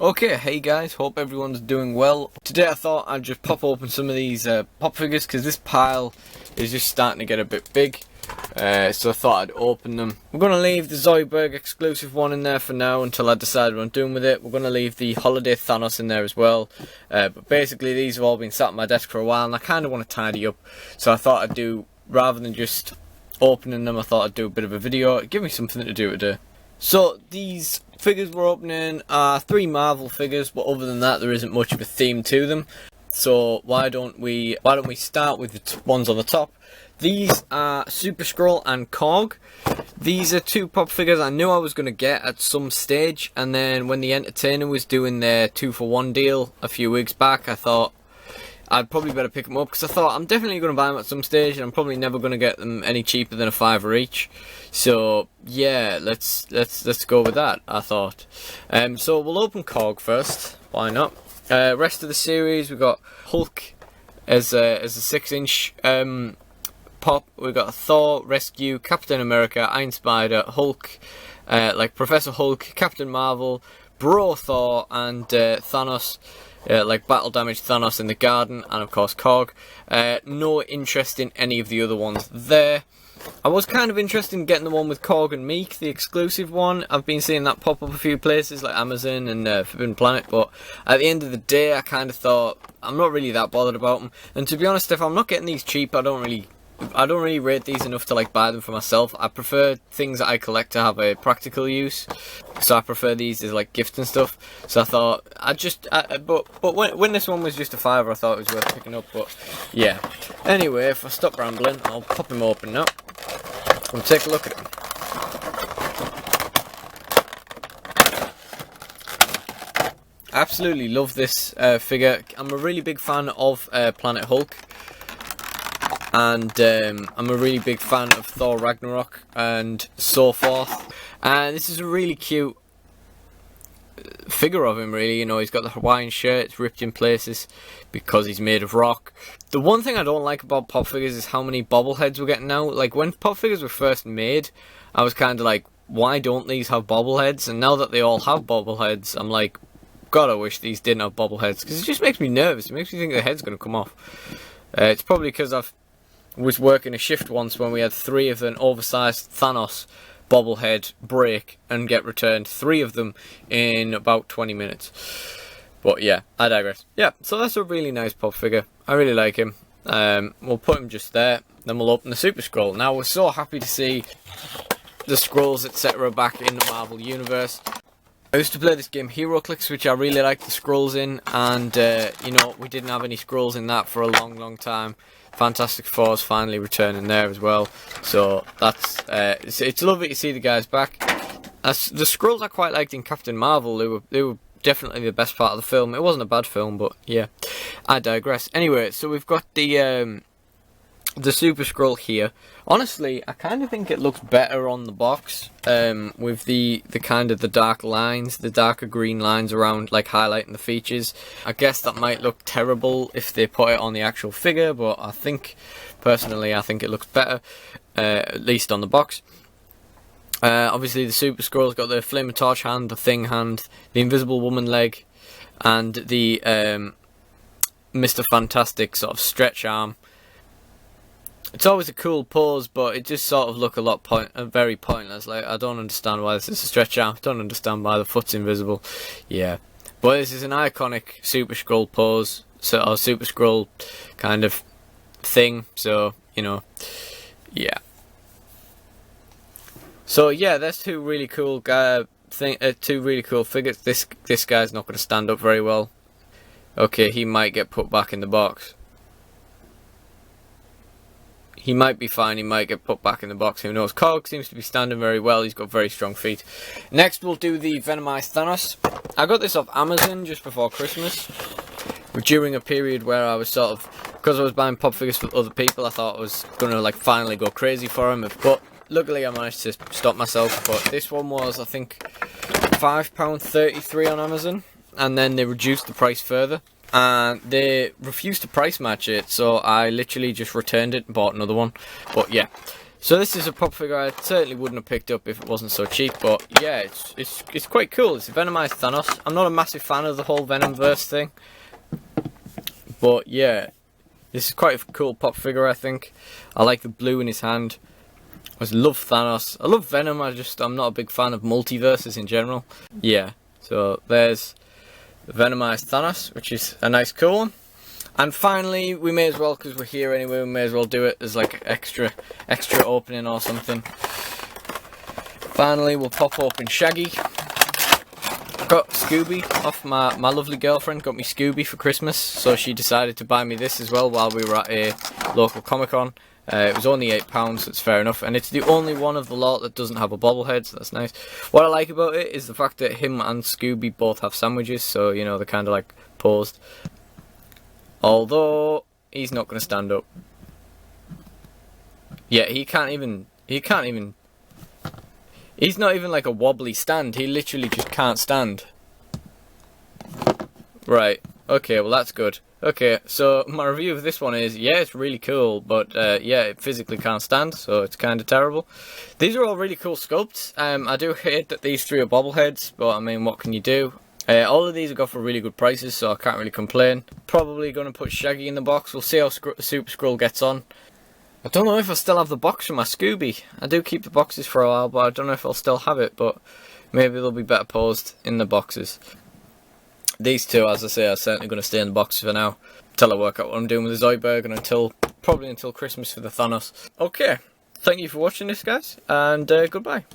Okay, hey guys, hope everyone's doing well. Today I thought I'd just pop open some of these pop figures because this pile is just starting to get a bit big. So I thought I'd open them. We're going to leave the Zoidberg exclusive one in there for now until I decide what I'm doing with it. We're going to leave the Holiday Thanos in there as well. But basically these have all been sat on my desk for a while and I kind of want to tidy up. So I thought I'd do, rather than just opening them, I thought I'd do a bit of a video. Give me something to do today. So these figures we're opening are 3 Marvel figures, but other than that there isn't much of a theme to them. So why don't we start with the ones on the top. These are Super-Skrull and Korg. These are 2 pop figures I knew I was going to get at some stage, and then when the Entertainer was doing their 2-for-1 deal a few weeks back, I thought I'd probably better pick them up, because I thought I'm definitely going to buy them at some stage and I'm probably never going to get them any cheaper than $5 each. So yeah, let's go with that, I thought. So we'll open Korg first, why not? Rest of the series, we've got Hulk as a 6-inch pop. We've got Thor, Rescue, Captain America, Iron Spider, Hulk, like Professor Hulk, Captain Marvel, Bro Thor, and Thanos. Like Battle Damage Thanos in the garden, and of course Korg. No interest in any of the other ones there. I was kind of interested in getting the one with Korg and Meek, the exclusive one. I've been seeing that pop up a few places like Amazon and Forbidden Planet, but at the end of the day I kind of thought I'm not really that bothered about them. And to be honest, if I'm not getting these cheap, I don't really rate these enough to like buy them for myself. I prefer things that I collect to have a practical use, so I prefer these as like gifts and stuff. So I thought but when this one was just a $5, I thought it was worth picking up. But yeah, anyway, if I stop rambling, I'll pop him open now and take a look at him. Absolutely love this figure. I'm a really big fan of Planet Hulk. And I'm a really big fan of Thor Ragnarok and so forth. And this is a really cute figure of him, really. You know, he's got the Hawaiian shirt, it's ripped in places because he's made of rock. The one thing I don't like about pop figures is how many bobbleheads we're getting now. Like, when pop figures were first made, I was kind of like, why don't these have bobbleheads? And now that they all have bobbleheads, I'm like, God, I wish these didn't have bobbleheads, because it just makes me nervous. It makes me think the head's going to come off. It's probably because I was working a shift once when we had 3 of an oversized Thanos bobblehead break and get returned. 3 of them in about 20 minutes. But yeah, I digress. Yeah, so that's a really nice pop figure. I really like him. We'll put him just there. Then we'll open the Super-Skrull. Now, we're so happy to see the Skrulls, etc. back in the Marvel Universe. I used to play this game HeroClix, which I really liked the Skrulls in, and you know, we didn't have any Skrulls in that for a long time. Fantastic Four's finally returning there as well, so that's it's lovely to see the guys back. The Skrulls I quite liked in Captain Marvel. They were definitely the best part of the film. It wasn't a bad film, but yeah, I digress. Anyway, so we've got the Super-Skrull here. Honestly, I kind of think it looks better on the box, with the kind of the dark lines, the darker green lines around, like highlighting the features. I guess that might look terrible if they put it on the actual figure, but I think, personally, I think it looks better, at least on the box. Obviously the Super-Skrull's got the Flame and Torch hand, the Thing hand, the Invisible Woman leg, and the Mr. Fantastic sort of stretch arm. It's always a cool pose, but it just sort of look a lot very pointless. Like, I don't understand why this is a stretch arm. I don't understand why the foot's invisible. Yeah, but this is an iconic Super-Skrull pose, or Super-Skrull kind of thing. So, you know, yeah. So yeah, that's 2 really cool figures. This guy's not going to stand up very well. Okay, he might get put back in the box. He might be fine, he might get put back in the box, who knows. Korg seems to be standing very well, he's got very strong feet. Next we'll do the Venomised Thanos. I got this off Amazon just before Christmas, during a period where I was sort of, because I was buying pop figures for other people, I thought I was going to like finally go crazy for him, but luckily I managed to stop myself. But this one was, I think, £5.33 on Amazon, and then they reduced the price further. And they refused to price match it, so I literally just returned it and bought another one. But yeah, So this is a pop figure I certainly wouldn't have picked up if it wasn't so cheap, but yeah, it's quite cool. It's a Venomised Thanos. I'm not a massive fan of the whole Venomverse thing, but yeah, this is quite a cool pop figure, I think. I like the blue in his hand. I love Thanos. I love Venom, I'm not a big fan of multiverses in general. Yeah, so there's the Venomised Thanos, which is a nice cool one. And finally, we may as well, because we're here anyway, we may as well do it as like extra opening or something. Finally, we'll pop open Shaggy. Got Scooby off my lovely girlfriend, got me Scooby for Christmas, so she decided to buy me this as well while we were at a local Comic-Con. It was only £8, so it's fair enough, and it's the only one of the lot that doesn't have a bobblehead, so that's nice. What I like about it is the fact that him and Scooby both have sandwiches, so you know, they're kind of like posed. Although he's not going to stand up. Yeah, he's not even like a wobbly stand. He literally just can't stand. Right. Okay, well that's good. Okay, so my review of this one is, yeah, it's really cool, but yeah, it physically can't stand, so it's kind of terrible. These are all really cool sculpts. I do hate that these three are bobbleheads, but I mean, what can you do? All of these I got for really good prices, so I can't really complain. Probably going to put Shaggy in the box. We'll see how Super-Skrull gets on. I don't know if I still have the box for my Scooby. I do keep the boxes for a while, but I don't know if I'll still have it, but maybe they'll be better posed in the boxes. These two, as I say, are certainly going to stay in the boxes for now, until I work out what I'm doing with the Zoidberg, and probably until Christmas for the Thanos. Okay, thank you for watching this, guys, and goodbye.